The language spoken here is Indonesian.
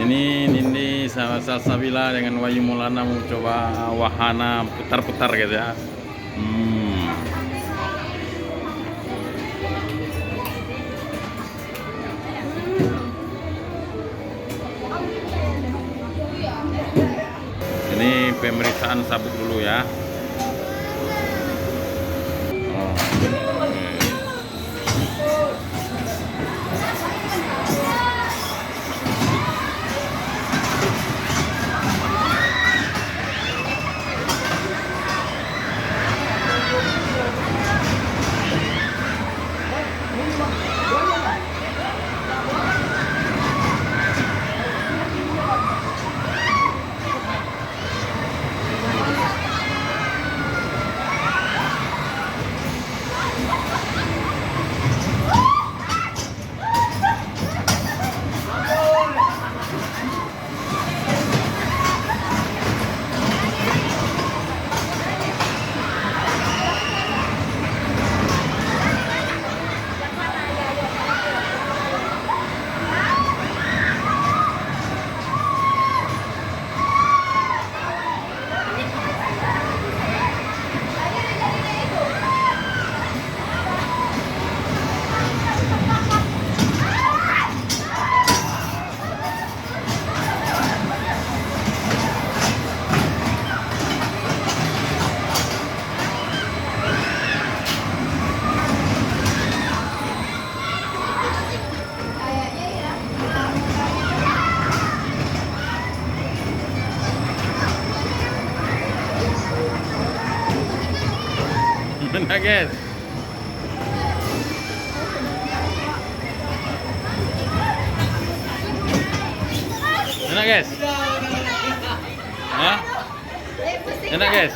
Ini Nindi sama Salsabila dengan Wahyu Maulana mau coba wahana putar-putar gitu ya. Ini pemeriksaan sabuk dulu ya. Mana guys? Enak guys? Hah? Enak guys?